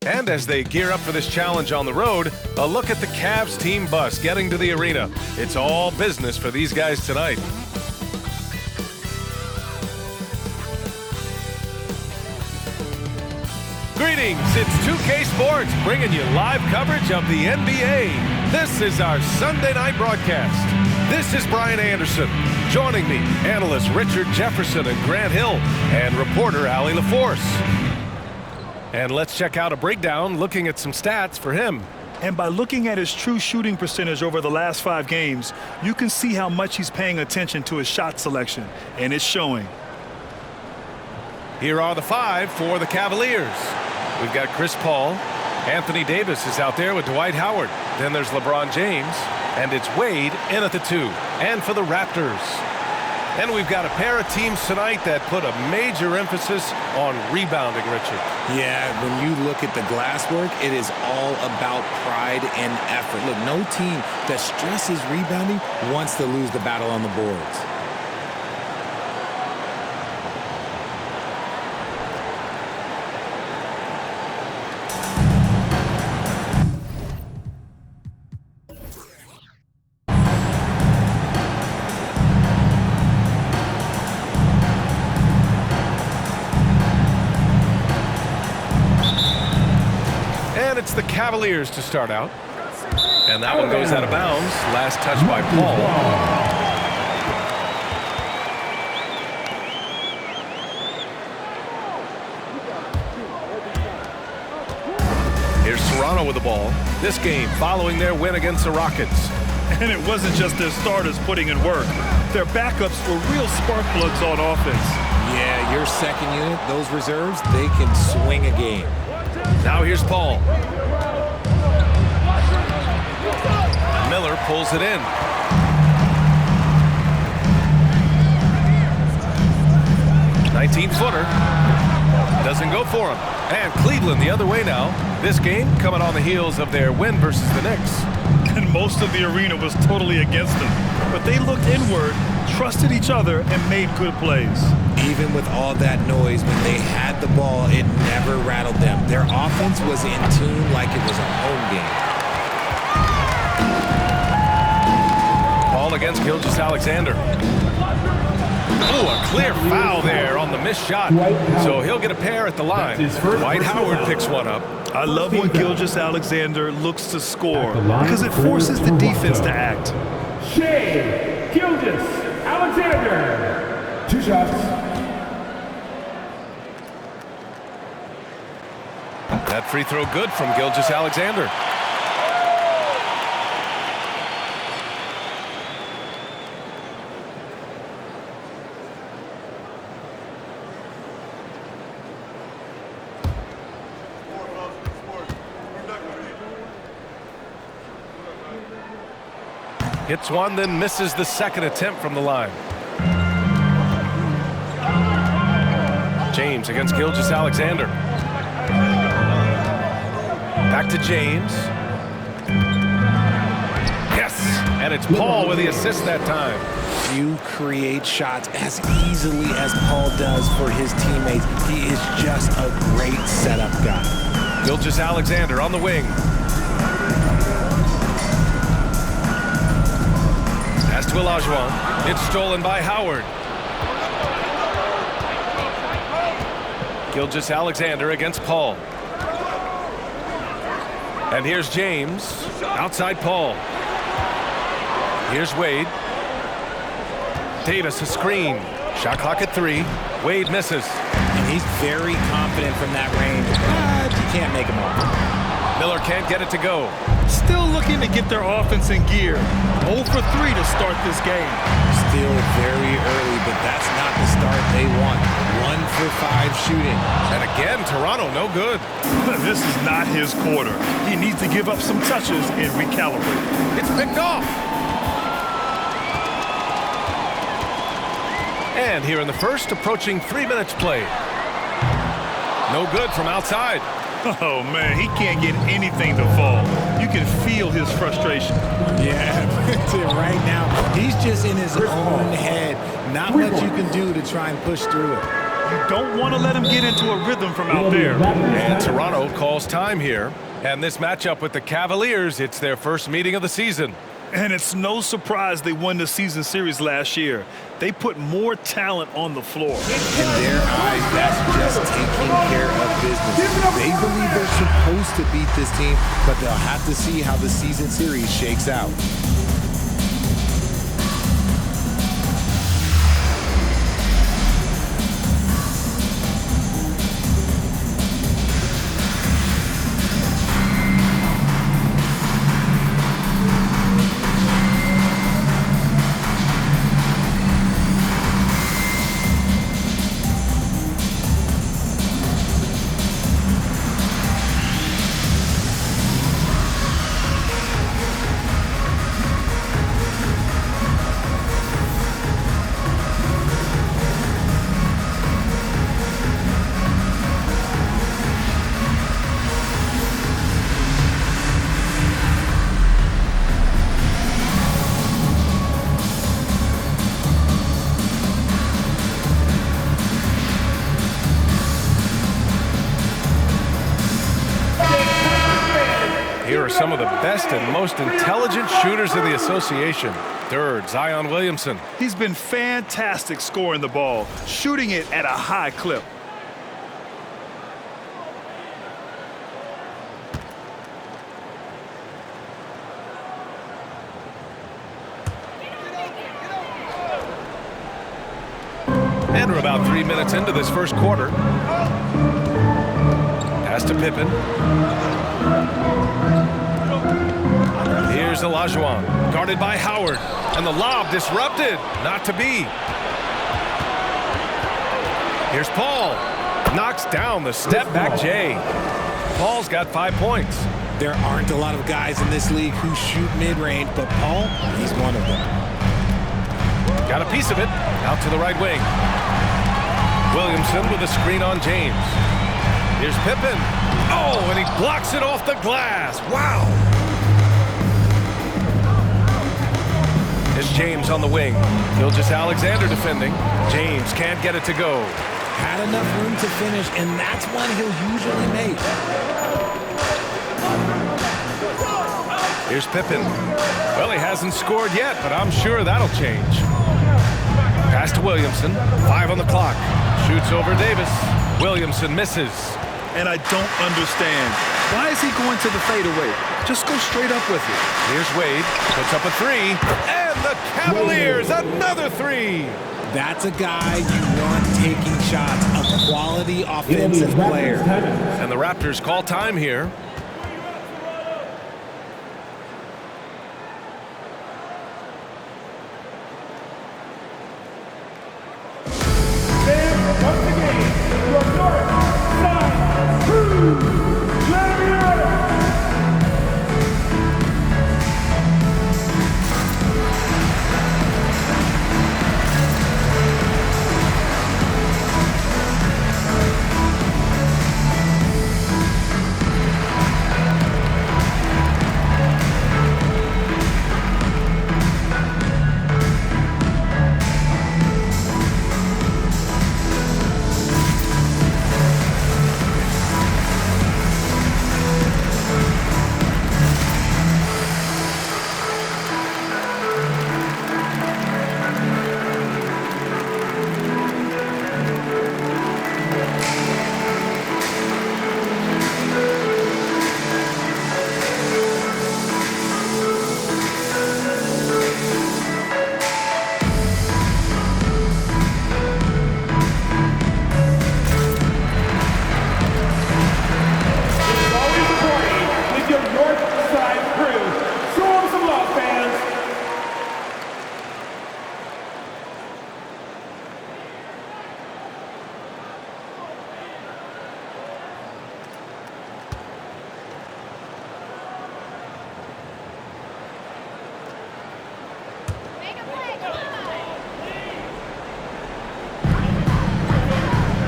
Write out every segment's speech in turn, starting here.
And as they gear up for this challenge on the road, a look at the Cavs team bus getting to the arena. It's all business for these guys tonight. Greetings, it's 2K Sports bringing you live coverage of the NBA. This is our Sunday night broadcast. This is Brian Anderson. Joining me, analysts Richard Jefferson and Grant Hill, and reporter Allie LaForce. And let's check out a breakdown looking at some stats for him. And by looking at his true shooting percentage over the last 5 games, you can see how much he's paying attention to his shot selection, and it's showing. Here are the 5 for the Cavaliers. We've got Chris Paul. Anthony Davis is out there with Dwight Howard. Then there's LeBron James. And it's Wade in at the 2. And for the Raptors. And we've got a pair of teams tonight that put a major emphasis on rebounding, Richard. Yeah, when you look at the glass work, it is all about pride and effort. Look, no team that stresses rebounding wants to lose the battle on the boards. It's the Cavaliers to start out. And that one goes out of bounds. Last touch by Paul. Here's Toronto with the ball. This game following their win against the Rockets. And it wasn't just their starters putting in work. Their backups were real spark plugs on offense. Yeah, your second unit, those reserves, they can swing a game. Now here's Paul. Miller pulls it in. (19-footer). Doesn't go for him. And Cleveland the other way now. This game coming on the heels of their win versus the Knicks. And most of the arena was totally against them. But they looked inward, trusted each other, and made good plays. Even with all that noise, when they had the ball, it never rattled them. Their offense was in tune like it was a home game. Ball against Gilgeous-Alexander. Oh, a clear foul there on the missed shot. So he'll get a pair at the line. Dwight Howard picks one up. I love when Gilgeous-Alexander looks to score because it forces the defense to act. Shai Gilgeous-Alexander. 2 shots. That free throw good from Gilgeous-Alexander. Hits one, then misses the second attempt from the line. James against Gilgeous-Alexander. Back to James. Yes! And it's Paul with the assist that time. You create shots as easily as Paul does for his teammates. He is just a great setup guy. Gilgeous-Alexander on the wing. Pass to Olajuwon. It's stolen by Howard. Gilgeous-Alexander against Paul. And here's James. Outside Paul. Here's Wade. Davis a screen. Shot clock at 3. Wade misses. And he's very confident from that range, but you can't make him off. Miller can't get it to go. Still looking to get their offense in gear. 0 for 3 to start this game. Still very early, but that's not the start they want. 1 for 5 shooting. And again, Toronto no good. This is not his quarter. He needs to give up some touches and recalibrate. It's picked off. And here in the first, approaching 3 minutes played. No good from outside. Oh, man, he can't get anything to fall. You can feel his frustration. Yeah, right now, he's just in his own head. Not much you can do to try and push through it. You don't want to let him get into a rhythm from out there. And Toronto calls time here. And this matchup with the Cavaliers, it's their first meeting of the season. And it's no surprise they won the season series last year. They put more talent on the floor. In their eyes, that's just taking care of business. They believe they're supposed to beat this team, but they'll have to see how the season series shakes out. Here are some of the best and most intelligent shooters in the association. Third, Zion Williamson. He's been fantastic scoring the ball, shooting it at a high clip. And we're about 3 minutes into this first quarter. Pass to Pippen. Here's Olajuwon, guarded by Howard. And the lob disrupted. Not to be. Here's Paul. Knocks down the step-back Jay. Paul's got 5 points. There aren't a lot of guys in this league who shoot mid-range, but Paul, he's one of them. Got a piece of it. Out to the right wing. Williamson with a screen on James. Here's Pippen. Oh, and he blocks it off the glass. Wow. Here's James on the wing. Gilgeous-Alexander defending. James can't get it to go. Had enough room to finish, and that's one he'll usually make. Here's Pippen. Well, he hasn't scored yet, but I'm sure that'll change. Pass to Williamson. 5 on the clock. Shoots over Davis. Williamson misses. And I don't understand. Why is he going to the fadeaway? Just go straight up with it. Here's Wade. Puts up a 3. And the Cavaliers, another 3. That's a guy you want taking shots, a quality offensive player. And the Raptors call time here.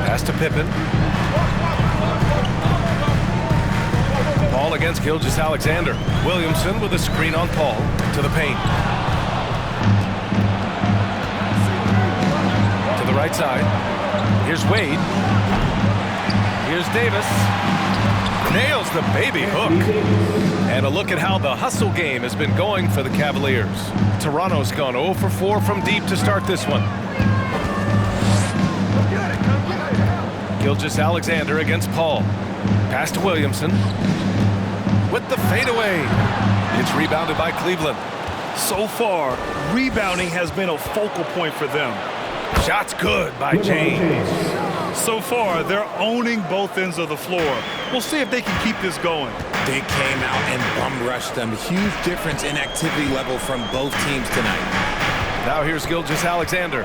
Pass to Pippen. Ball against Gilgeous-Alexander. Williamson with a screen on Paul. To the paint. To the right side. Here's Wade. Here's Davis. Nails the baby hook. And a look at how the hustle game has been going for the Cavaliers. Toronto's gone 0 for 4 from deep to start this one. Gilgeous-Alexander against Paul. Pass to Williamson. With the fadeaway. It's rebounded by Cleveland. So far, rebounding has been a focal point for them. Shot's good by James. So far, they're owning both ends of the floor. We'll see if they can keep this going. They came out and bum rushed them. Huge difference in activity level from both teams tonight. Now here's Gilgeous-Alexander.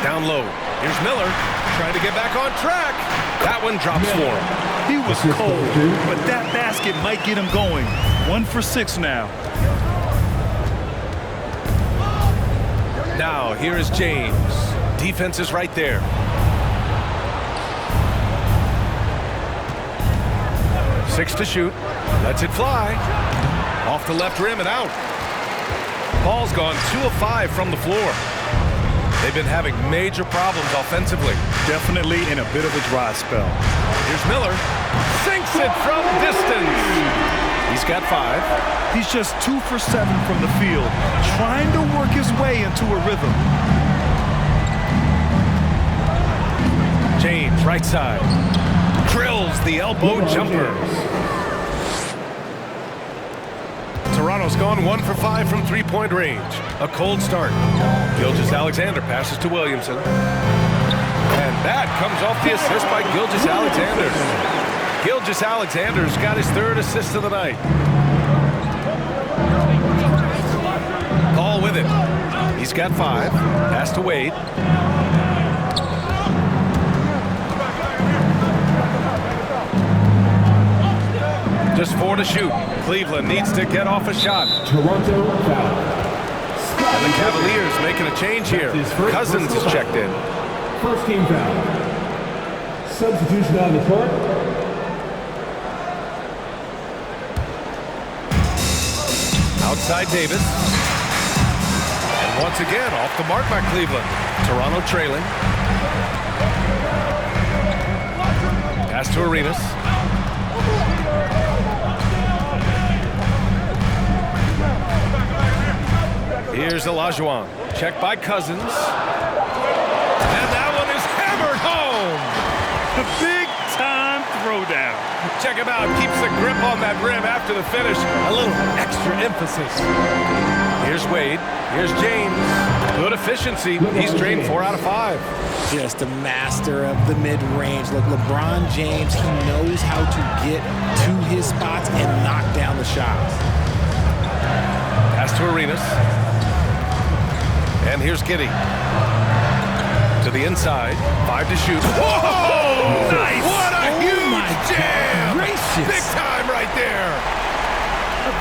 Down low. Here's Miller trying to get back on track. That one drops for him. He was cold, but that basket might get him going. 1 for 6 now. Now here is James. Defense is right there. Six to shoot. Lets it fly. Off the left rim and out. Ball's gone 2 of 5 from the floor. They've been having major problems offensively. Definitely in a bit of a dry spell. Here's Miller. Sinks it from distance. He's got 5. He's just 2 for 7 from the field, trying to work his way into a rhythm. James, right side. Drills the elbow jumper. Toronto's gone 1 for 5 from three-point range. A cold start. Gilgeous-Alexander passes to Williamson. And that comes off the assist by Gilgeous-Alexander. Gilgeous-Alexander's got his 3rd assist of the night. Paul with it. He's got 5. Pass to Wade. Just 4 to shoot. Cleveland needs to get off a shot. Toronto foul. And the Cavaliers making a change here. Cousins is checked in. First team foul. Substitution on the court. Outside Davis. And once again, off the mark by Cleveland. Toronto trailing. Pass to Arenas. Here's Olajuwon. Checked by Cousins. And that one is hammered home. The big-time throwdown. Check him out. Keeps the grip on that rim after the finish. A little extra emphasis. Here's Wade. Here's James. Good efficiency. He's drained 4 out of 5. Just a master of the mid-range. Look, LeBron James, he knows how to get to his spots and knock down the shots. Pass to Arenas. And here's Giddey. To the inside. 5 to shoot. Whoa! Nice! What a huge jam! Gracious. Big time right there.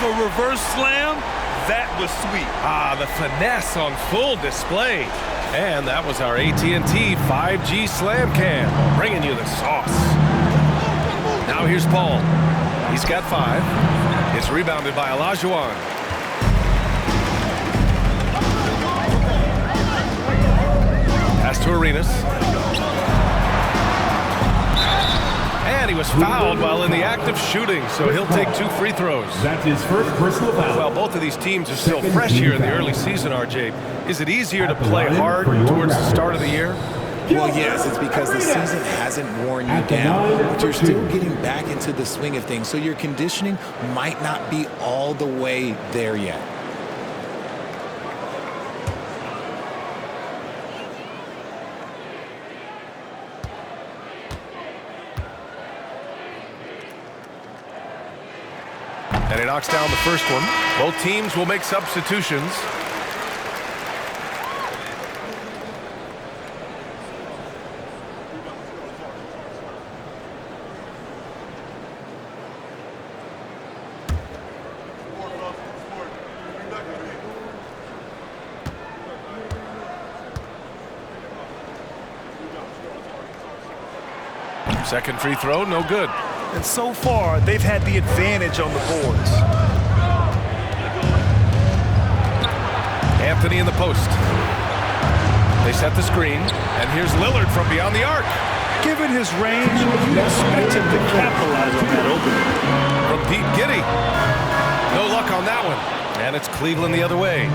The reverse slam, that was sweet. Ah, the finesse on full display. And that was our AT&T 5G Slam Cam, bringing you the sauce. Now here's Paul. He's got 5. It's rebounded by Olajuwon. Pass to Arenas. And he was fouled while in the act of shooting, so he'll take 2 free throws. That's his first personal foul. Well, both of these teams are still fresh here in the early season, RJ. Is it easier to play hard towards the start of the year? Well, yes, it's because the season hasn't worn you down, but you're still getting back into the swing of things, so your conditioning might not be all the way there yet. And he knocks down the first one. Both teams will make substitutions. Second free throw, no good. And so far, they've had the advantage on the boards. Anthony in the post. They set the screen, and here's Lillard from beyond the arc. Given his range, you'd expect him to capitalize on that opening. From Pete Giddy. No luck on that one. And it's Cleveland the other way.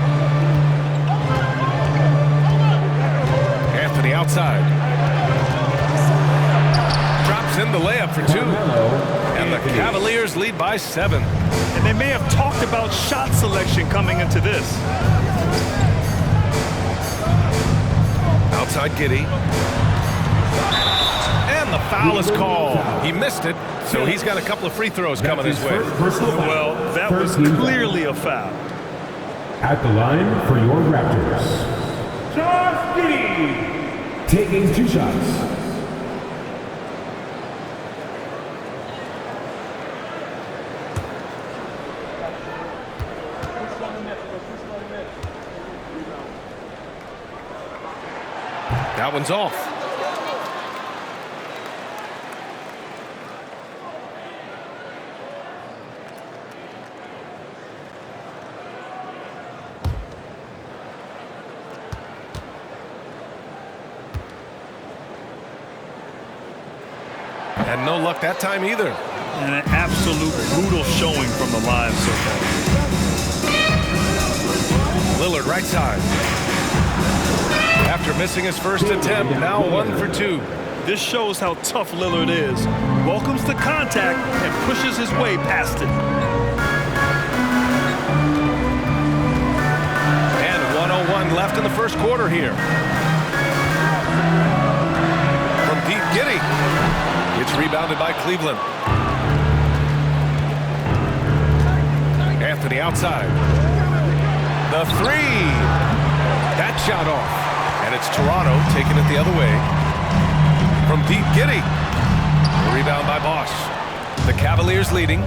Anthony outside. Drops in the layup for 2. And the Cavaliers lead by 7. And they may have talked about shot selection coming into this. Outside Giddy. And the foul is called. He missed it, so he's got a couple of free throws coming his way. Well, that was clearly a foul. At the line for your Raptors, Josh Giddey, taking 2 shots. That one's off. And no luck that time either. And an absolute brutal showing from the line so far. Lillard right side. After missing his first attempt, now 1 for 2. This shows how tough Lillard is. Welcomes the contact and pushes his way past it. And 1:01 left in the first quarter here. From Pete Giddy. It's rebounded by Cleveland. Anthony outside. The 3. That shot off. And it's Toronto taking it the other way. From Pete Giddy. The rebound by Bosch. The Cavaliers leading.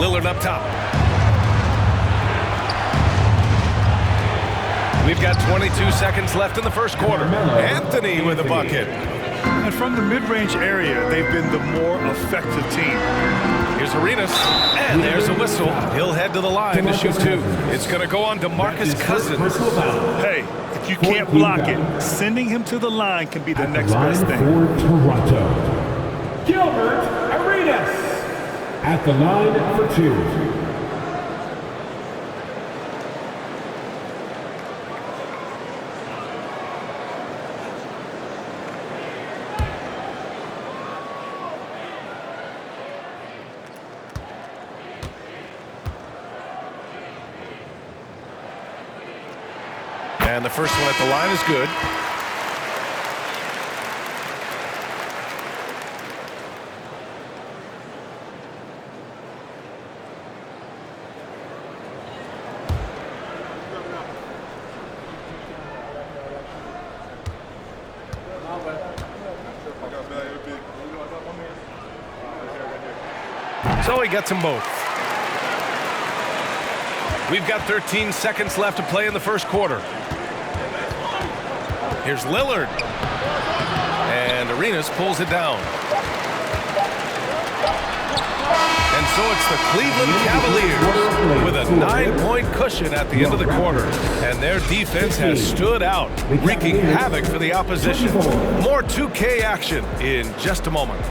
Lillard up top. We've got 22 seconds left in the first quarter. Anthony with a bucket. And from the mid-range area, they've been the more effective team. Here's Arenas, and there's a whistle. He'll head to the line to shoot 2. It's going to go on to DeMarcus Cousins. Hey, if you can't block it, sending him to the line can be the next best thing. For Toronto, Gilbert Arenas. At the line for 2. And the first one at the line is good. So he gets them both. We've got 13 seconds left to play in the first quarter. Here's Lillard. And Arenas pulls it down. And so it's the Cleveland Cavaliers with a 9-point cushion at the end of the quarter. And their defense has stood out, wreaking havoc for the opposition. More 2K action in just a moment.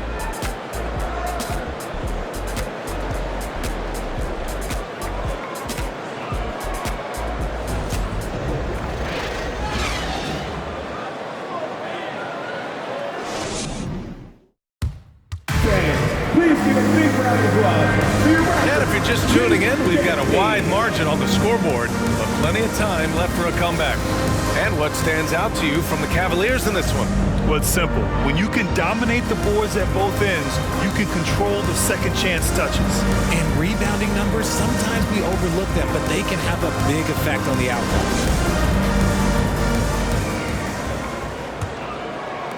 And if you're just tuning in, we've got a wide margin on the scoreboard, but plenty of time left for a comeback. And what stands out to you from the Cavaliers in this one? Well, it's simple. When you can dominate the boards at both ends, you can control the second chance touches. And rebounding numbers, sometimes we overlook them, but they can have a big effect on the outcome.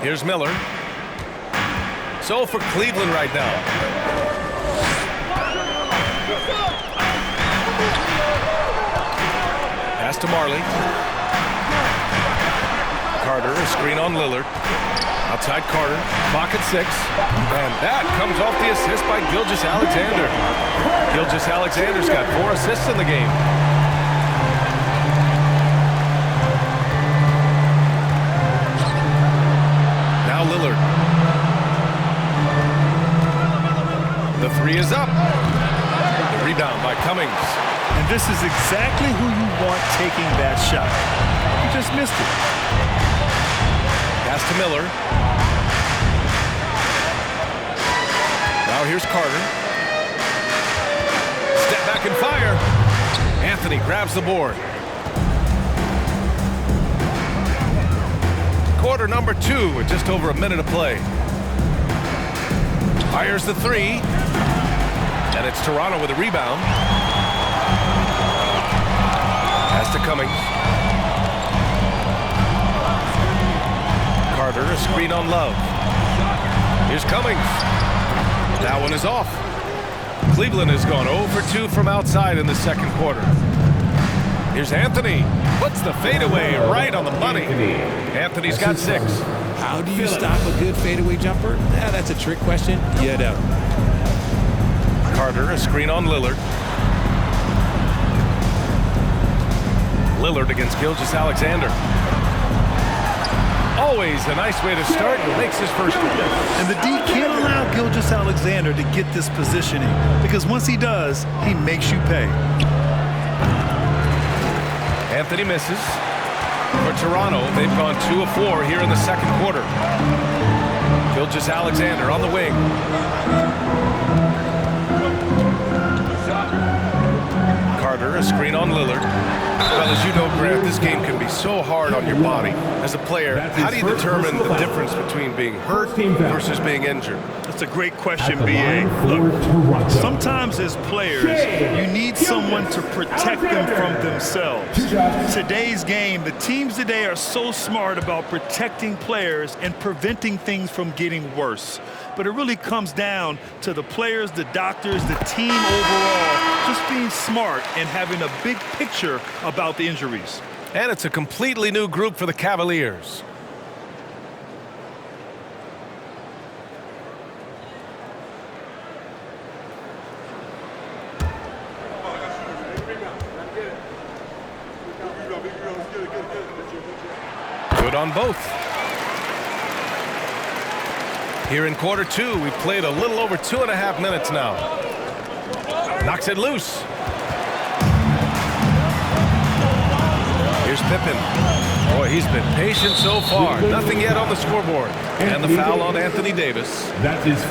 Here's Miller. So for Cleveland right now. Pass to Marley. Carter, a screen on Lillard. Outside Carter, clock at 6. And that comes off the assist by Gilgeous-Alexander. Gilgeous-Alexander's got 4 assists in the game. The three is up. The rebound by Cummings. And this is exactly who you want taking that shot. He just missed it. Pass to Miller. Now here's Carter. Step back and fire. Anthony grabs the board. Quarter number 2 with just over a minute of play. Fires the three. And it's Toronto with a rebound. Pass to Cummings. Carter, a screen on Love. Here's Cummings. That one is off. Cleveland has gone 0 for 2 from outside in the second quarter. Here's Anthony. Puts the fadeaway right on the money. Anthony's got 6. How do you stop a good fadeaway jumper? Yeah, that's a trick question. You don't. Carter, a screen on Lillard. Lillard against Gilgeous-Alexander. Always a nice way to start. Makes his first one. And the D can't allow Gilgeous-Alexander to get this positioning, because once he does, he makes you pay. Anthony misses. For Toronto, they've gone 2 of 4 here in the second quarter. Gilgeous-Alexander on the wing. Carter, a screen on Lillard. Well, as you know, Grant, this game can be so hard on your body. As a player, how do you determine the difference between being hurt versus being injured? That's a great question, B.A. Look, sometimes as players, you need someone to protect them from themselves. Today's game, the teams today are so smart about protecting players and preventing things from getting worse. But it really comes down to the players, the doctors, the team overall, just being smart and having a big picture about the injuries. And it's a completely new group for the Cavaliers. Good on both. Here in quarter 2, we've played a little over 2.5 minutes now. Knocks it loose. Here's Pippen. Boy, he's been patient so far. Nothing yet on the scoreboard. And the foul on Anthony Davis. That's his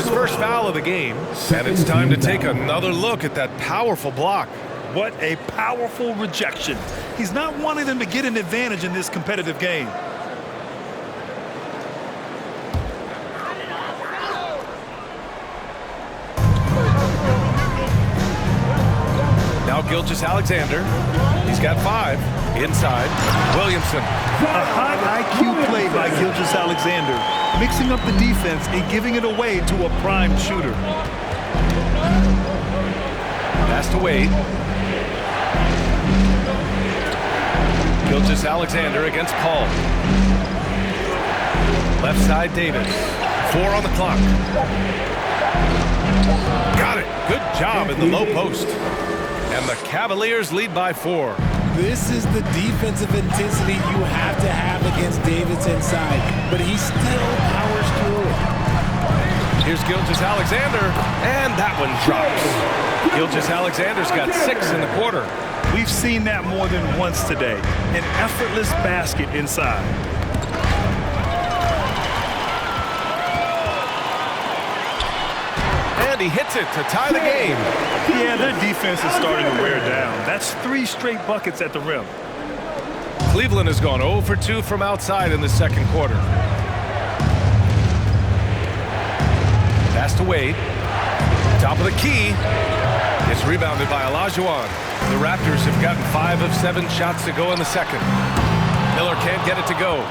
first foul of the game. And it's time to take another look at that powerful block. What a powerful rejection. He's not wanting them to get an advantage in this competitive game. Now Gilgeous-Alexander. He's got 5. Inside. Williamson. A high IQ play by Gilgeous-Alexander, mixing up the defense and giving it away to a prime shooter. Pass to Wade. Gilgeous-Alexander against Paul. Left side Davis. 4 on the clock. Got it. Good job in the low post. And the Cavaliers lead by 4. This is the defensive intensity you have to have against Davis inside, but he still powers through it. Here's Gilgeous-Alexander, and that one drops. Gilgeous-Alexander's got 6 in the quarter. We've seen that more than once today. An effortless basket inside. And he hits it to tie the game. Yeah, their defense is starting to wear down. That's 3 straight buckets at the rim. Cleveland has gone 0 for 2 from outside in the second quarter. Pass to Wade. Top of the key. It's rebounded by Olajuwon. The Raptors have gotten 5 of 7 shots to go in the second. Miller can't get it to go.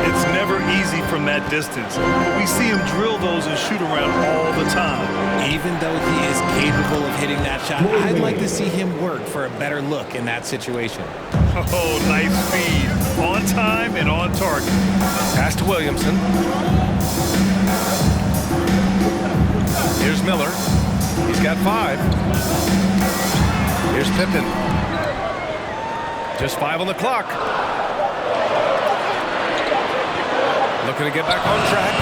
It's never easy from that distance. We see him drill those and shoot around all the time. Even though he is capable of hitting that shot, I'd like to see him work for a better look in that situation. Oh, nice speed. On time and on target. Pass to Williamson. Here's Miller. He's got 5. Here's Pippen. Just 5 on the clock. Looking to get back on track.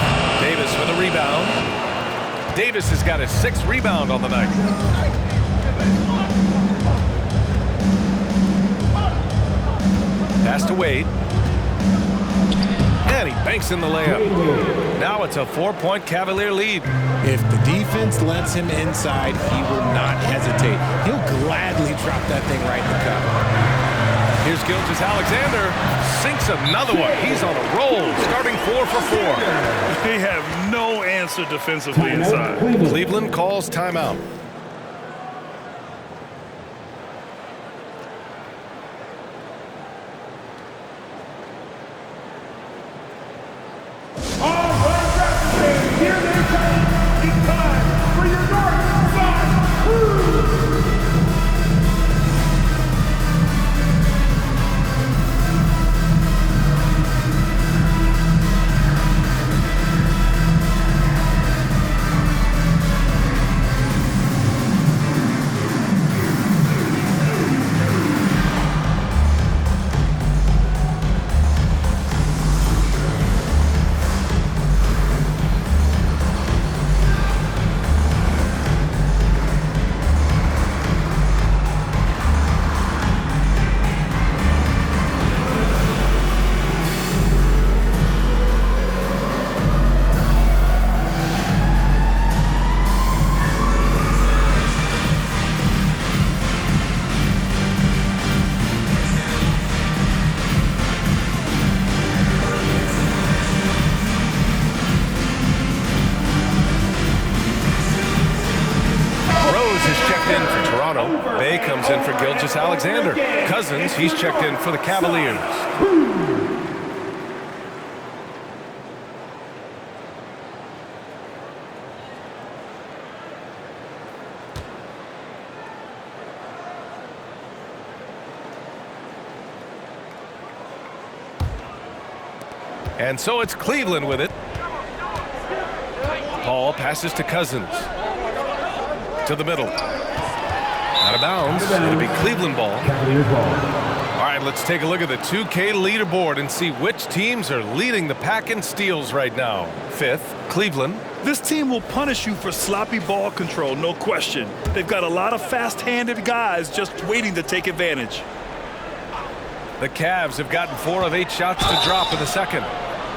Davis with a rebound. Davis has got his 6th rebound on the night. Pass to Wade. And he banks in the layup. Now it's a 4-point Cavalier lead. If the defense lets him inside, he will not hesitate. He'll gladly drop that thing right in the cup. Here's Gilgeous-Alexander. Sinks another one. He's on a roll, starting 4 for 4. They have no answer defensively inside. Cleveland calls timeout. Bay comes in for Gilgeous-Alexander. Cousins, he's checked in for the Cavaliers. And so it's Cleveland with it. Paul passes to Cousins. To the middle. Out of bounds. It'll be Cleveland ball. All right, let's take a look at the 2K leaderboard and see which teams are leading the pack in steals right now. 5th, Cleveland. This team will punish you for sloppy ball control, no question. They've got a lot of fast-handed guys just waiting to take advantage. The Cavs have gotten 4 of 8 shots to drop in the second.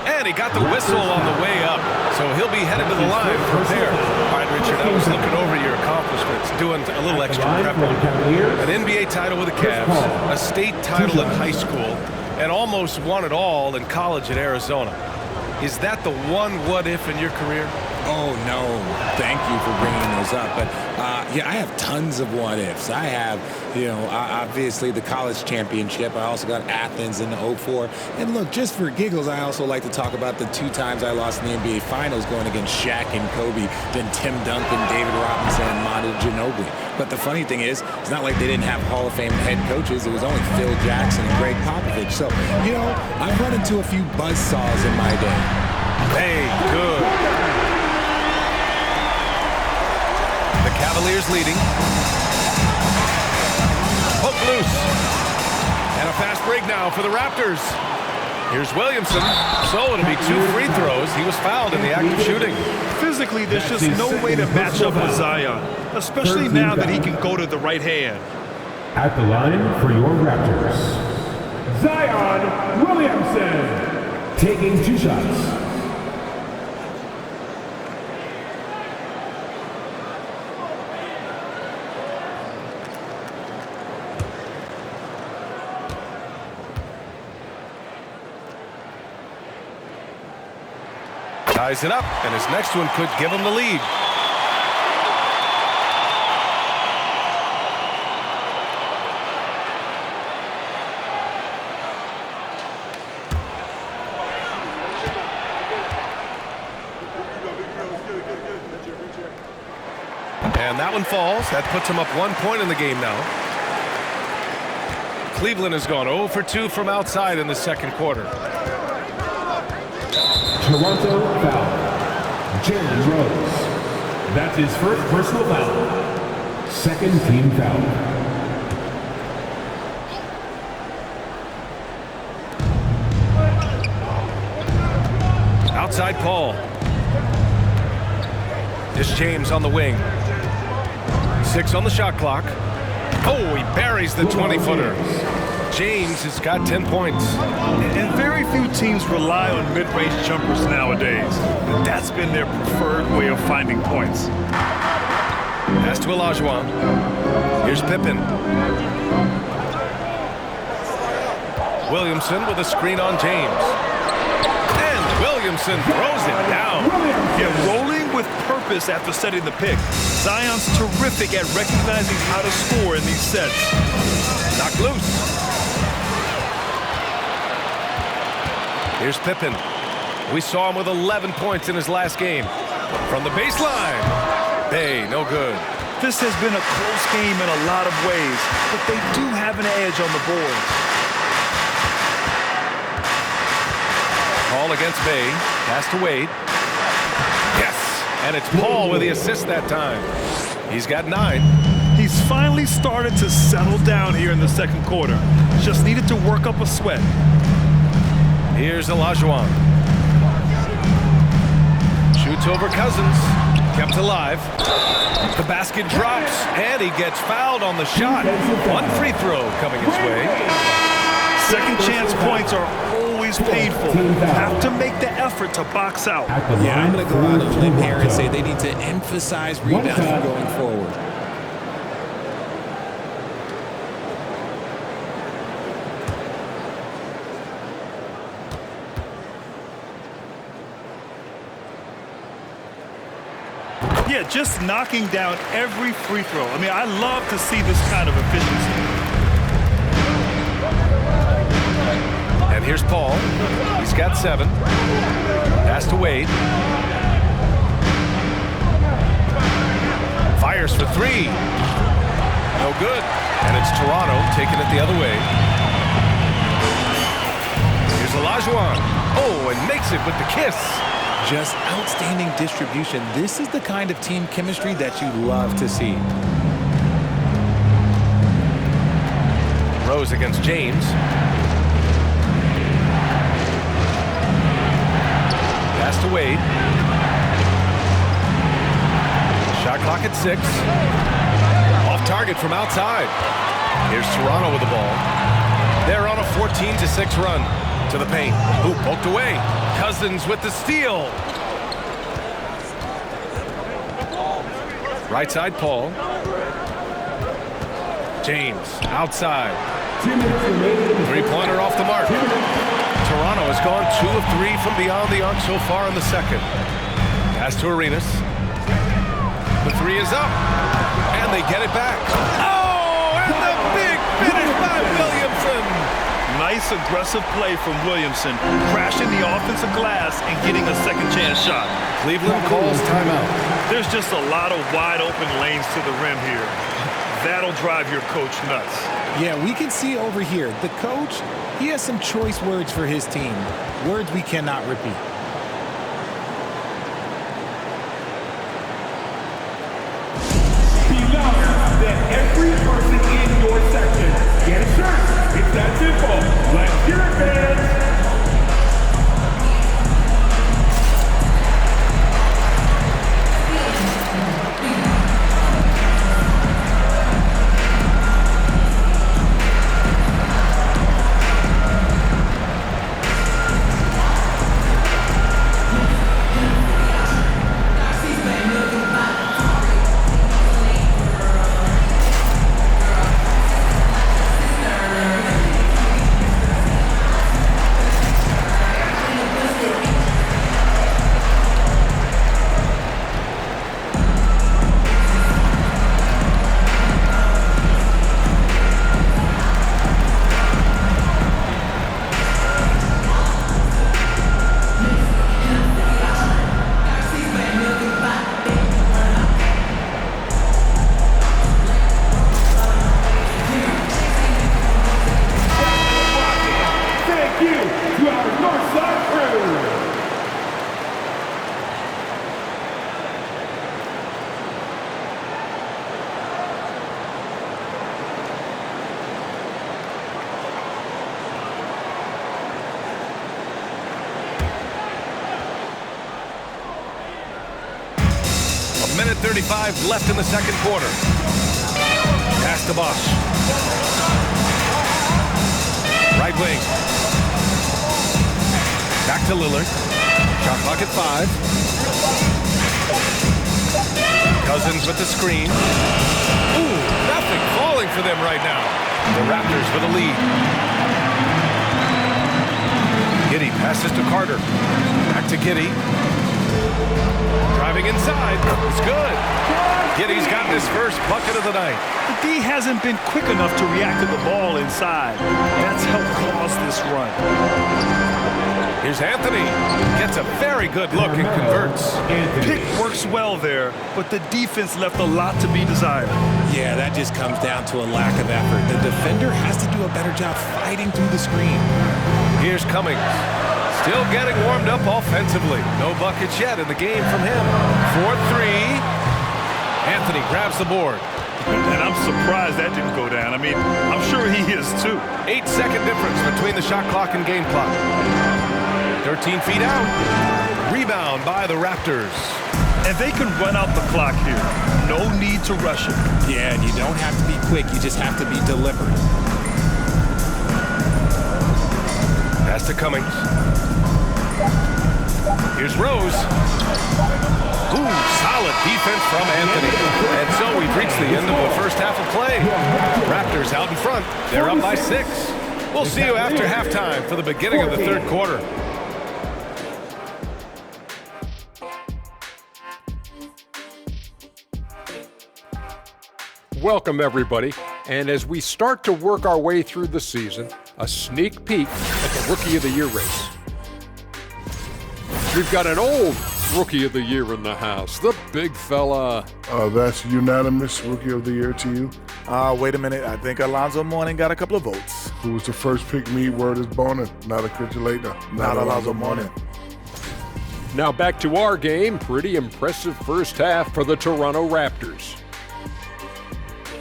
And he got the whistle on the way up, so he'll be headed to the line from there. All right, Richard, I was looking over your accomplishments, doing a little extra prep. An NBA title with the Cavs, a state title in high school, and almost won it all in college at Arizona. Is that the one what-if in your career? Oh, no. Thank you for bringing those up. But, yeah, I have tons of what-ifs. I have, obviously the college championship. I also got Athens in '04. And, look, just for giggles, I also like to talk about the 2 times I lost in the NBA Finals going against Shaq and Kobe, then Tim Duncan, David Robinson, and Manu Ginobili. But the funny thing is, it's not like they didn't have Hall of Fame head coaches. It was only Phil Jackson and Greg Popovich. So, I've run into a few buzzsaws in my day. Hey, good. The Cavaliers leading. Hook loose. And a fast break now for the Raptors. Here's Williamson. So it'll be 2 free throws. He was fouled in the act of shooting. Physically, there's just no way to match up with Zion, especially now that he can go to the right hand. At the line for your Raptors, Zion Williamson, taking 2 shots. Ties it up, and his next one could give him the lead. And that one falls. That puts him up 1 point in the game now. Cleveland has gone 0 for 2 from outside in the second quarter. Toronto foul. Jalen Rose. That's his first personal foul. Second team foul. Outside Paul. It's James on the wing. 6 on the shot clock. Oh, he buries the 20-footer. James has got 10 points. And very few teams rely on mid-range jumpers nowadays. That's been their preferred way of finding points. Pass to Olajuwon. Here's Pippen. Williamson with a screen on James. And Williamson throws it down. Yeah, rolling with purpose after setting the pick. Zion's terrific at recognizing how to score in these sets. Knocked loose. Here's Pippen. We saw him with 11 points in his last game. From the baseline. Hey, no good. This has been a close game in a lot of ways, but they do have an edge on the board. Paul against Bay. Pass to Wade. Yes! And it's Paul with the assist that time. He's got 9. He's finally started to settle down here in the second quarter. Just needed to work up a sweat. Here's Olajuwon. Shoots over Cousins. Kept alive. The basket drops, and he gets fouled on the shot. One free throw coming his way. Second chance points are always painful. Have to make the effort to box out. Yeah, I'm going to go out on a limb here and say they need to emphasize rebounding going forward. Yeah, just knocking down every free throw. I mean, I love to see this kind of efficiency. And here's Paul. He's got 7. Pass to Wade. Fires for 3. No good. And it's Toronto taking it the other way. Here's Olajuwon. Oh, and makes it with the kiss. Just outstanding distribution. This is the kind of team chemistry that you love to see. Rose against James. Pass to Wade. Shot clock at 6. Off target from outside. Here's Toronto with the ball. They're on a 14-6 run. To the paint. Who poked away. Cousins with the steal. Right side, Paul. James outside. 3-pointer off the mark. Toronto has gone 2 of 3 from beyond the arc so far in the second. Pass to Arenas. The 3 is up. And they get it back. Oh, and the big finish by Williamson. Nice aggressive play from Williamson, crashing the offensive glass and getting a second chance shot. Cleveland calls timeout. There's just a lot of wide open lanes to the rim here. That'll drive your coach nuts. Yeah, we can see over here, the coach, he has some choice words for his team. Words we cannot repeat. That every person in your section get a shirt. It's that simple. Let's hear it, fans. Minute 35 left in the second quarter. Pass to Bosch. Right wing. Back to Lillard. Shot clock at 5. Cousins with the screen. Ooh, nothing falling for them right now. The Raptors with a lead. Giddey passes to Carter. Back to Giddey. Driving inside. It's good. Giddey's gotten his first bucket of the night. The D hasn't been quick enough to react to the ball inside. That's helped cause this run. Here's Anthony. Gets a very good look and converts. Pick works well there, but the defense left a lot to be desired. Yeah, that just comes down to a lack of effort. The defender has to do a better job fighting through the screen. Here's Cummings. Still getting warmed up offensively. No buckets yet in the game from him. 4-3. Anthony grabs the board. And I'm surprised that didn't go down. I mean, I'm sure he is too. 8-second difference between the shot clock and game clock. 13 feet out. Rebound by the Raptors. And they can run out the clock here. No need to rush it. Yeah, and you don't have to be quick. You just have to be deliberate. Pass to Cummings. Here's Rose. Ooh, solid defense from Anthony. And so we've reached the end of the first half of play. Raptors out in front. They're up by 6. We'll see you after halftime for the beginning of the third quarter. Welcome, everybody. And as we start to work our way through the season, a sneak peek at the Rookie of the Year race. We've got an old Rookie of the Year in the house, the big fella. That's unanimous Rookie of the Year to you. Wait a minute. I think Alonzo Mourning got a couple of votes. Who was the first pick me? Word is born. Not a Later. Not Alonzo Mourning. Now back to our game. Pretty impressive first half for the Toronto Raptors.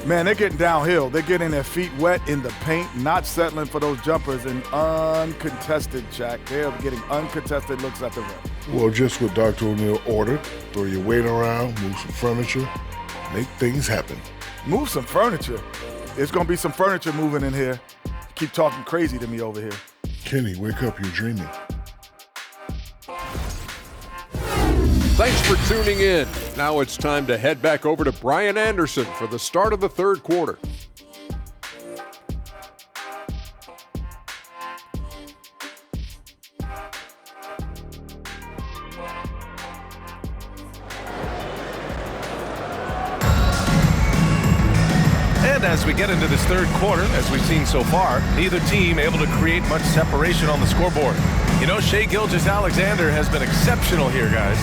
Man, they're getting downhill. They're getting their feet wet in the paint, not settling for those jumpers, and uncontested, Jack. They're getting uncontested looks at the rim. Well, just what Dr. O'Neal ordered. Throw your weight around, move some furniture, make things happen. Move some furniture. There's going to be some furniture moving in here. Keep talking crazy to me over here. Kenny, wake up, you're dreaming. Thanks for tuning in. Now it's time to head back over to Brian Anderson for the start of the third quarter. And as we get into this third quarter, as we've seen so far, neither team able to create much separation on the scoreboard. You know, Shai Gilgeous-Alexander has been exceptional here, guys.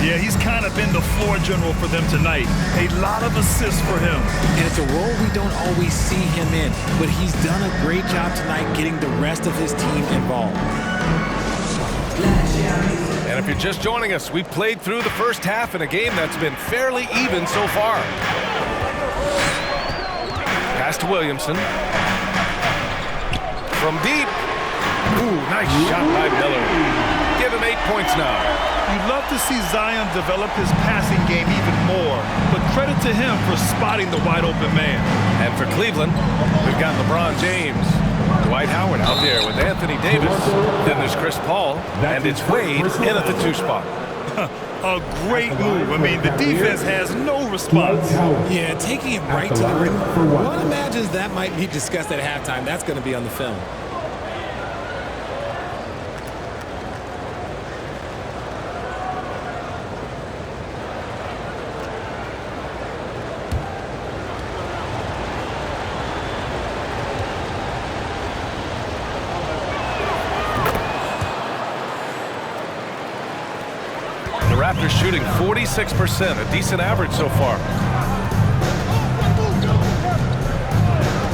Yeah, he's kind of been the floor general for them tonight. A lot of assists for him. And it's a role we don't always see him in, but he's done a great job tonight getting the rest of his team involved. And if you're just joining us, we've played through the first half in a game that's been fairly even so far. Pass to Williamson. From deep. Ooh, nice shot by Miller. Give him 8 points now. You'd love to see Zion develop his passing game even more, but credit to him for spotting the wide open man. And for Cleveland, we've got LeBron James, Dwight Howard out there with Anthony Davis. Then there's Chris Paul, and it's Wade in at the 2 spot. A great move. I mean, the defense has no response. Yeah, taking it right to the rim. One imagines that might be discussed at halftime. That's going to be on the film. Raptors shooting 46%, a decent average so far.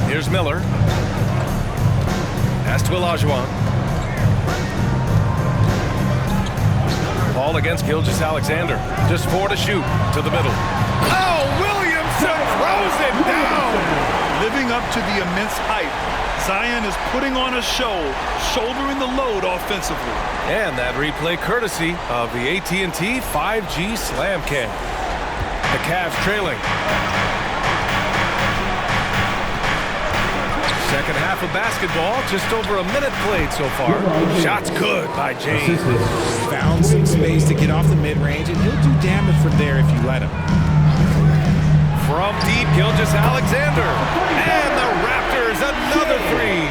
Here's Miller. Pass to Olajuwon. Ball against Gilgeous-Alexander. Just 4 to shoot to the middle. Oh, Williamson throws it down! Living up to the immense hype, Zion is putting on a show, shouldering the load offensively. And that replay courtesy of the AT&T 5G Slam Cam. The Cavs trailing. Second half of basketball, just over a minute played so far. Shot's good by James. Found some space to get off the mid-range, and he'll do damage from there if you let him. From deep, Gilgeous-Alexander. And the Raptors, another three.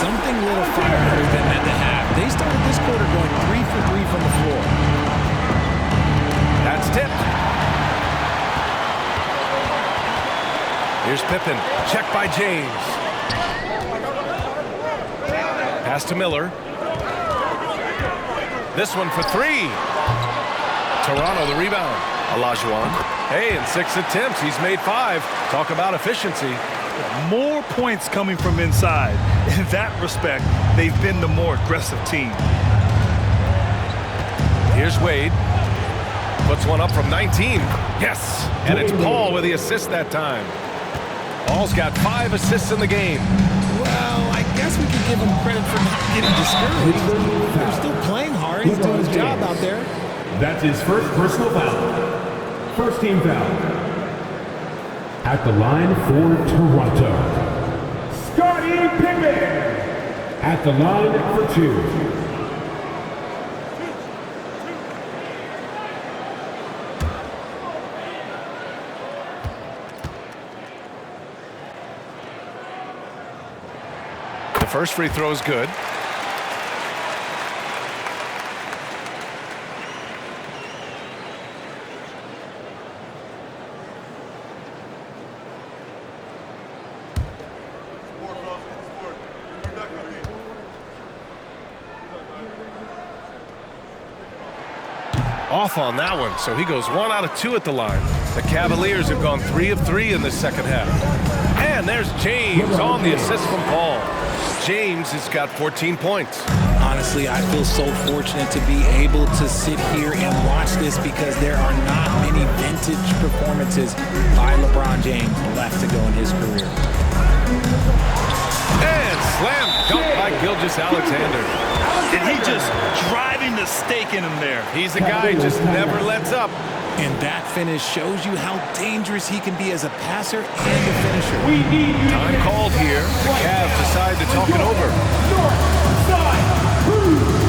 Something a little fire under them at the half. They started this quarter going 3 for 3 from the floor. That's tipped. Here's Pippen. Check by James. Pass to Miller. This one for three. Toronto the rebound. Olajuwon. Hey, in 6 attempts, he's made 5. Talk about efficiency. More points coming from inside. In that respect, they've been the more aggressive team. Here's Wade. Puts one up from 19. Yes, and it's Paul with the assist that time. Paul's got 5 assists in the game. Well, I guess we could give him credit for not getting discouraged. They're still playing hard. He's doing his job out there. That's his first personal foul. First team foul. At the line for Toronto, Scottie Pippen. At the line for 2. The first free throw is good. Off on that one, so he goes 1 out of 2 at the line. The Cavaliers have gone 3 of 3 in the second half. And there's James on the assist from Paul. James has got 14 points. Honestly, I feel so fortunate to be able to sit here and watch this because there are not many vintage performances by LeBron James left to go in his career. And slam dunk by Gilgeous-Alexander. And he just driving the stake in him there. He's a guy who just never lets up. And that finish shows you how dangerous he can be as a passer and a finisher. Time called here. The Cavs decide to talk it over. North side, move.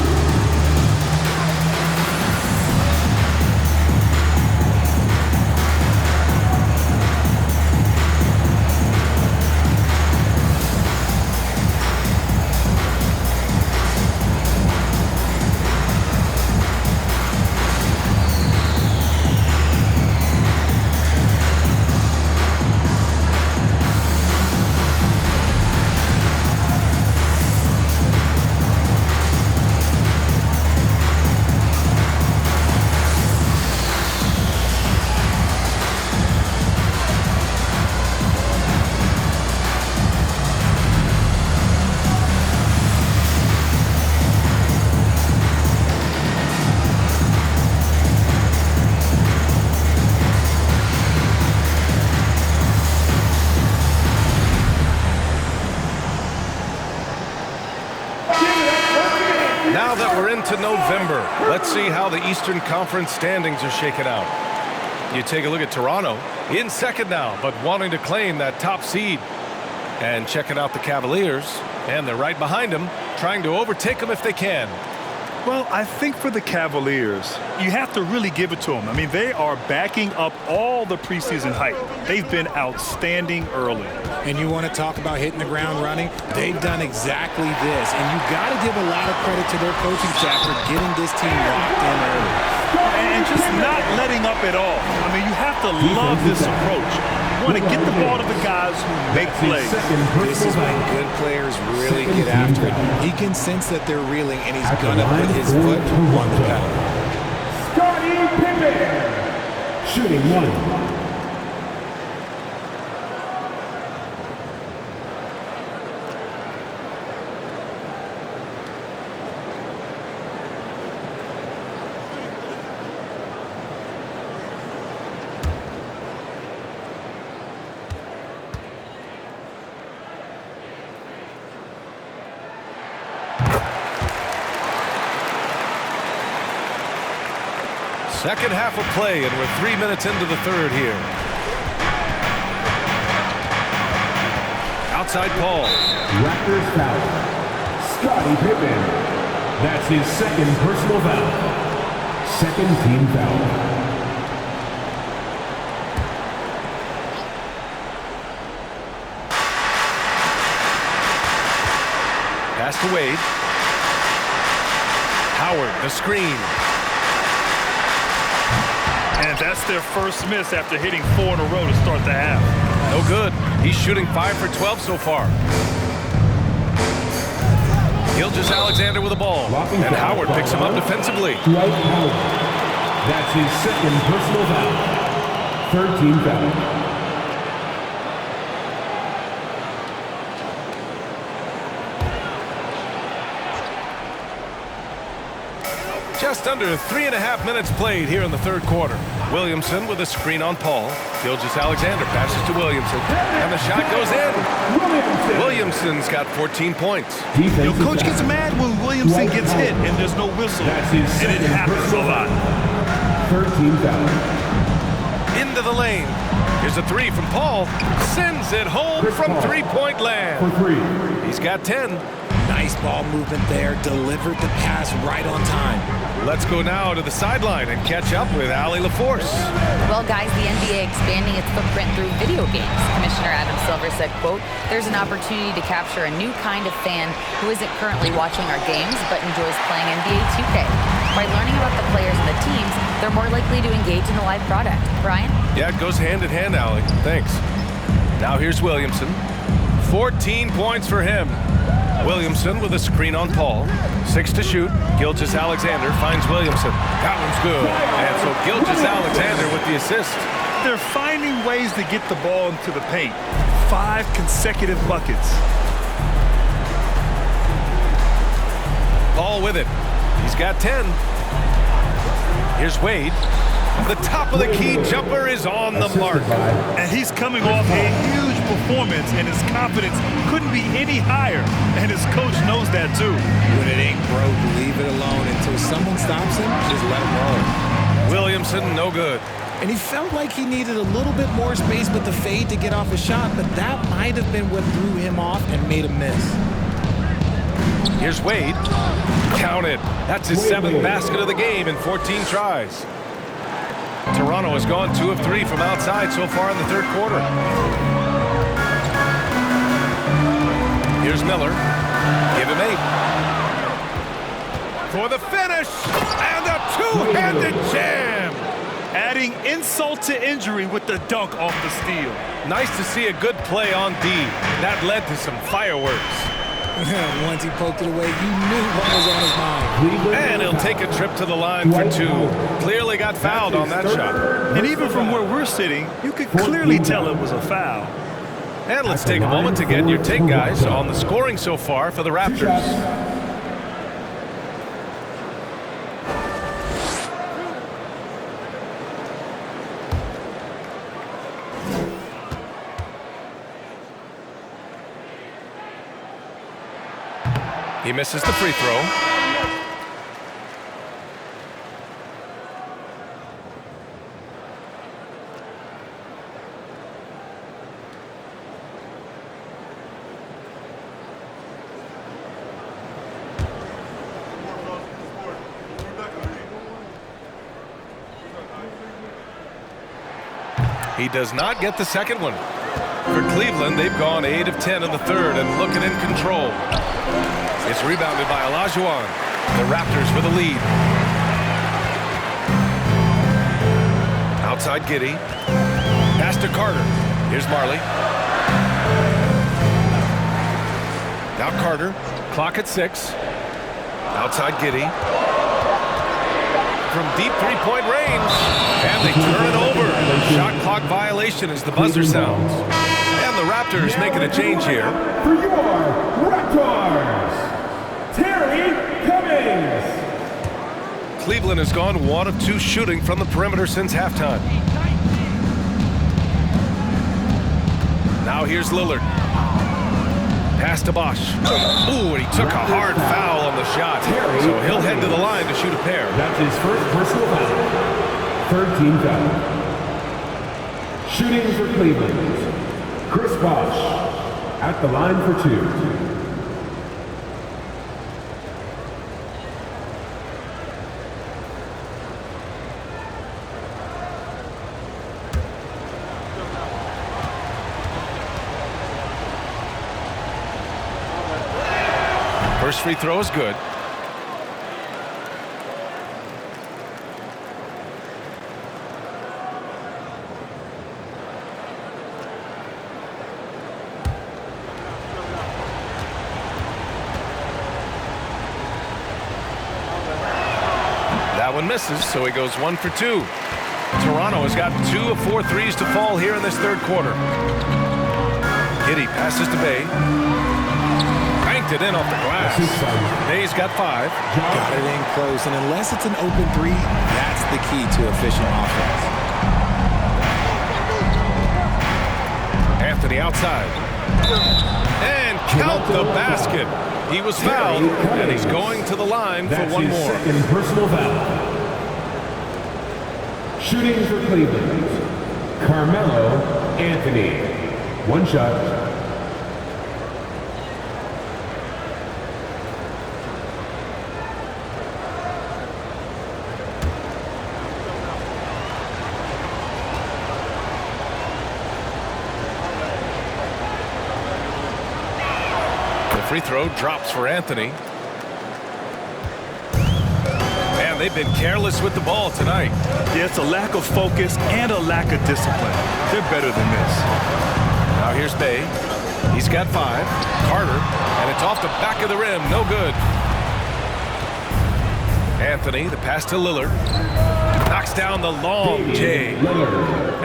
Now that we're into November, let's see how the Eastern Conference standings are shaken out. You take a look at Toronto, in second now, but wanting to claim that top seed. And checking out the Cavaliers, and they're right behind them, trying to overtake them if they can. Well, I think for the Cavaliers, you have to really give it to them. I mean, they are backing up all the preseason hype. They've been outstanding early. And you want to talk about hitting the ground running? They've done exactly this. And you got to give a lot of credit to their coaching staff for getting this team locked in early. And just not letting up at all. I mean, you have to love this approach. You want to get the ball to the guys who make plays. This is when good players really get after it. He can sense that they're reeling, and he's going to put his foot on the pedal. Scottie Pippen, shooting 1. Second half of play, and we're 3 minutes into the third here. Outside Paul. Raptors foul. Scottie Pippen. That's his second personal foul. Second team foul. Pass to Wade. Howard, the screen. And that's their first miss after hitting 4 in a row to start the half. No good. He's shooting 5 for 12 so far. Gilgeous-Alexander with the ball. And Howard picks him up defensively. Dwight Howard. That's his second personal foul. Third team foul. Just under 3.5 minutes played here in the third quarter. Williamson with a screen on Paul. Gilgeous-Alexander passes to Williamson. And the shot goes in. Williamson's got 14 points. Your coach gets mad when Williamson gets hit and there's no whistle. And it happens a lot. Third team foul. Into the lane. Here's a three from Paul. Sends it home from three-point land. For three. He's got 10. Nice ball movement there. Delivered the pass right on time. Let's go now to the sideline and catch up with Allie LaForce. Well, guys, the NBA expanding its footprint through video games. Commissioner Adam Silver said, quote, "There's an opportunity to capture a new kind of fan who isn't currently watching our games but enjoys playing NBA 2K. By learning about the players and the teams, they're more likely to engage in the live product." Brian? Yeah, it goes hand in hand, Allie. Thanks. Now here's Williamson. 14 points for him. Williamson with a screen on Paul. 6 to shoot. Gilgeous-Alexander finds Williamson. That one's good. And so Gilgeous-Alexander with the assist. They're finding ways to get the ball into the paint. 5 consecutive buckets. Paul with it. He's got 10. Here's Wade. The top of the key jumper is on the mark. And he's coming off a huge performance, and his confidence couldn't be any higher. And his coach knows that too. When it ain't broke, leave it alone. Until someone stops him, just let him roll. Williamson, no good. And he felt like he needed a little bit more space with the fade to get off a shot, but that might have been what threw him off and made him miss. Here's Wade. Counted. That's his 7th basket of the game in 14 tries. Toronto has gone 2 of 3 from outside so far in the third quarter. Here's Miller. Give him 8. For the finish. And a two-handed jam. Adding insult to injury with the dunk off the steal. Nice to see a good play on D. That led to some fireworks. Once he poked it away, you knew what was on his mind. And he'll take a trip to the line for 2. Clearly got fouled on that shot. And even from where we're sitting, you could clearly tell it was a foul. And let's take a moment to get your take, guys, on the scoring so far for the Raptors. He misses the free throw. He does not get the second one. For Cleveland, they've gone 8 of 10 in the third and looking in control. It's rebounded by Olajuwon. The Raptors with the lead. Outside Giddey. Pass to Carter. Here's Marley. Now Carter. Clock at 6. Outside Giddey. From deep three-point range. And they turn it over. Shot clock violation as the buzzer sounds. And the Raptors making a change here. For your Raptors, Terry Cummings. Cleveland has gone 1 of 2 shooting from the perimeter since halftime. Now here's Lillard. Pass to Bosch. Ooh, and he took a hard foul on the shot. So he'll head to the line to shoot a pair. That's his first personal foul. Third team foul. Shooting for Cleveland, Chris Bosh at the line for 2. First free throw is good. That one misses, so he goes 1 for 2. Toronto has got 2 of 4 threes to fall here in this third quarter. Giddey passes to Bay. Banked it in off the glass. Bay's got 5. Got it in close, and unless it's an open 3, that's the key to efficient offense. Anthony outside. And count the basket. He was fouled, and he's going to the line for one more. Second personal foul. Shooting for Cleveland, Carmelo Anthony. One shot. Free throw drops for Anthony. Man, they've been careless with the ball tonight. Yeah, it's a lack of focus and a lack of discipline. They're better than this. Now here's Bay. He's got 5. Carter, and it's off the back of the rim. No good. Anthony, the pass to Lillard. Knocks down the long J.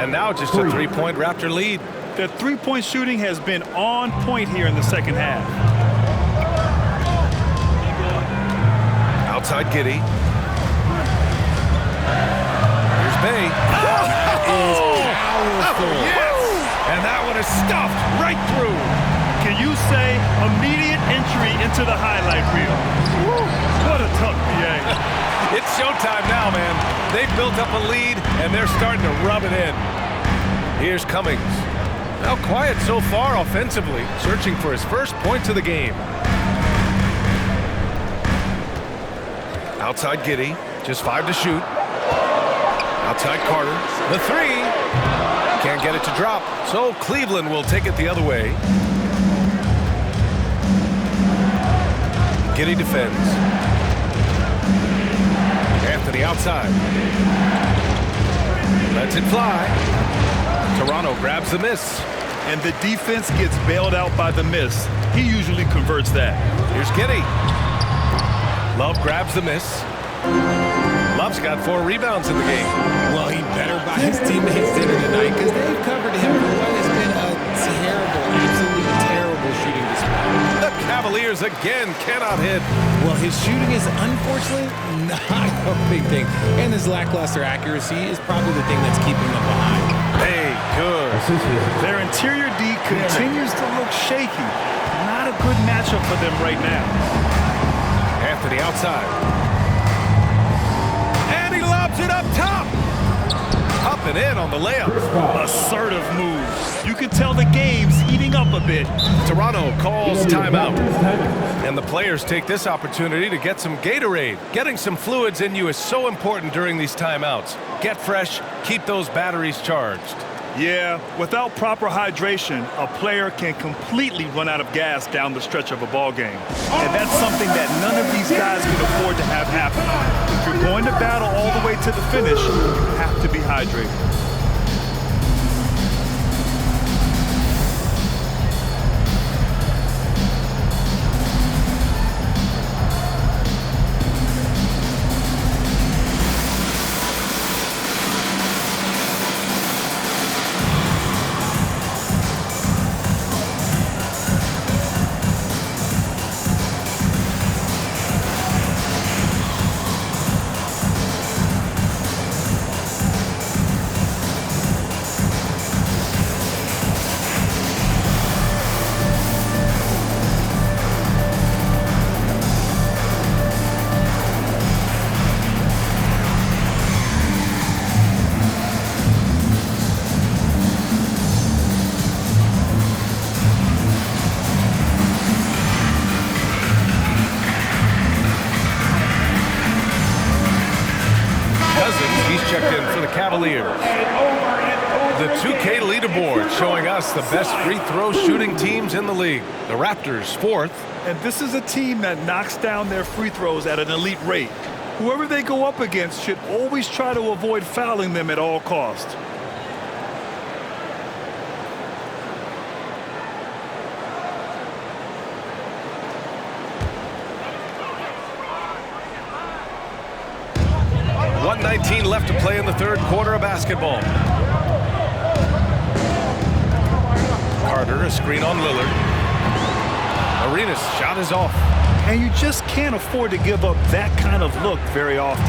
And now just a 3-point Raptor lead. Their three-point shooting has been on point here in the second half. Outside Giddey. Here's Bay. Yes! And that one is stuffed right through. Can you say immediate entry into the highlight reel? What a tough BA. It's showtime now, man. They've built up a lead, and they're starting to rub it in. Here's Cummings. Now quiet so far offensively, searching for his first points of the game. Outside Giddey, just 5 to shoot. Outside Carter, the 3. Can't get it to drop, so Cleveland will take it the other way. Giddey defends. Anthony outside. Lets it fly. Toronto grabs the miss. And the defense gets bailed out by the miss. He usually converts that. Here's Giddey. Love grabs the miss. Love's got 4 rebounds in the game. Well, he better buy his teammates dinner tonight because they've covered him for what has been a terrible, absolutely terrible shooting display. The Cavaliers again cannot hit. Well, his shooting is unfortunately not a big thing. And his lackluster accuracy is probably the thing that's keeping them behind. Hey, good. Their interior D continues to look shaky. Not a good matchup for them right now. Anthony outside. And he lobs it up top. Up and in on the layup. Assertive move. You can tell the game's heating up a bit. Toronto calls timeout. And the players take this opportunity to get some Gatorade. Getting some fluids in you is so important during these timeouts. Get fresh, keep those batteries charged. Yeah, without proper hydration, a player can completely run out of gas down the stretch of a ball game. And that's something that none of these guys can afford to have happen. If you're going to battle all the way to the finish, you have to be hydrated. checked in for the Cavaliers. The 2K leaderboard showing us the best free throw shooting teams in the league. The Raptors, 4th. And this is a team that knocks down their free throws at an elite rate. Whoever they go up against should always try to avoid fouling them at all costs. .119 left to play in the third quarter of basketball. Carter, a screen on Lillard. Arenas' shot is off. And you just can't afford to give up that kind of look very often.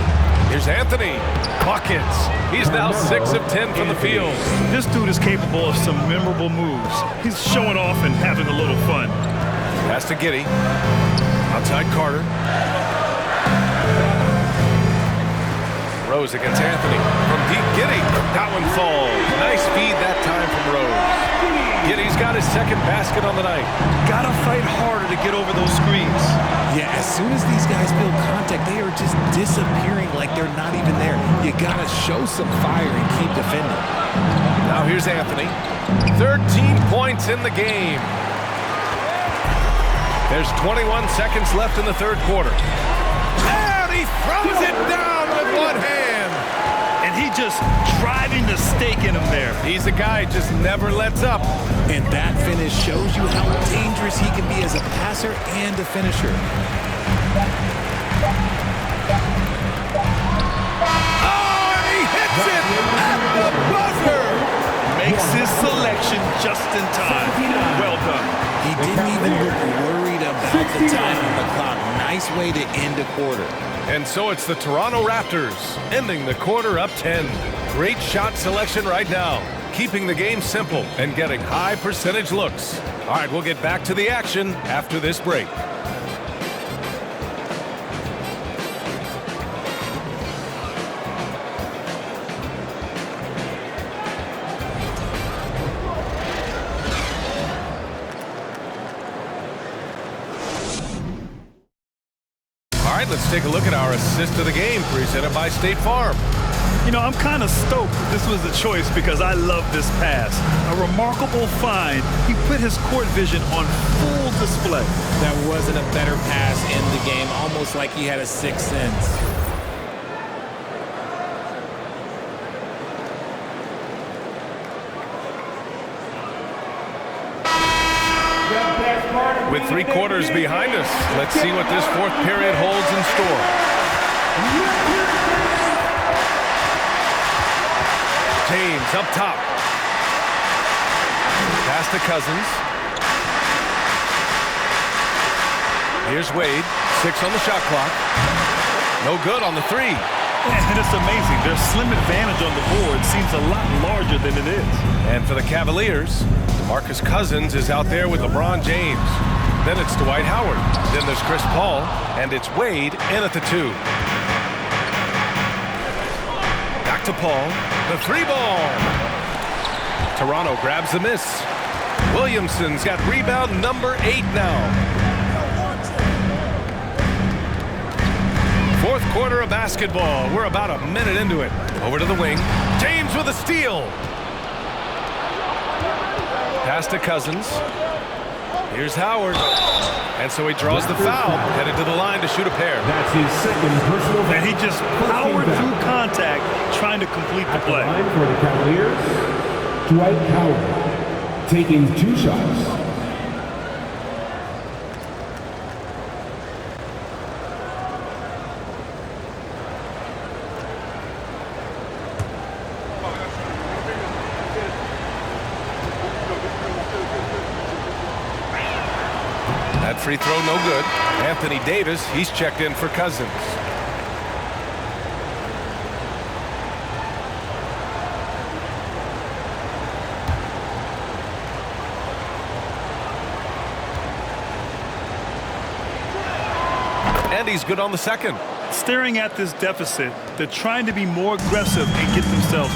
Here's Anthony. Buckets. He's now 6 of 10 from the field. This dude is capable of some memorable moves. He's showing off and having a little fun. Pass to Giddey. Outside Carter. Rose against Anthony. From deep, Giddey. That one falls. Nice feed that time from Rose. Giddey's got his second basket on the night. Gotta fight harder to get over those screens. Yeah, as soon as these guys feel contact, they are just disappearing like they're not even there. You gotta show some fire and keep defending. Now here's Anthony. 13 points in the game. There's 21 seconds left in the third quarter. And he throws it down with one hand. And he just driving the stake in him there. He's a guy who just never lets up. And that finish shows you how dangerous he can be as a passer and a finisher. Oh, and he hits it at the buzzer. Makes his selection just in time. Well done. He didn't even look worried about the time on the clock. Nice way to end a quarter. And so it's the Toronto Raptors ending the quarter up 10. Great shot selection right now, keeping the game simple and getting high percentage looks. All right, we'll get back to the action after this break. Let's take a look at our assist of the game presented by State Farm. You know, I'm kind of stoked that this was the choice because I love this pass. A remarkable find. He put his court vision on full display. There wasn't a better pass in the game, almost like he had a sixth sense. With 3 quarters behind us, let's see what this fourth period holds in store. James up top. Pass to Cousins. Here's Wade. 6 on the shot clock. No good on the 3. And it's amazing. Their slim advantage on the board seems a lot larger than it is. And for the Cavaliers, DeMarcus Cousins is out there with LeBron James. Then it's Dwight Howard. Then there's Chris Paul. And it's Wade in at the 2. Back to Paul. The 3 ball. Toronto grabs the miss. Williamson's got rebound number 8 now. Fourth quarter of basketball. We're about a minute into it. Over to the wing. James with a steal. Pass to Cousins. Here's Howard. And so he draws the foul, headed to the line to shoot a pair. That's his second personal foul. And he just powered through contact, trying to complete the play. At the line for the Cavaliers, Dwight Howard, taking 2 shots. That free throw no good. Anthony Davis, he's checked in for Cousins. And he's good on the second. Staring at this deficit, they're trying to be more aggressive and get themselves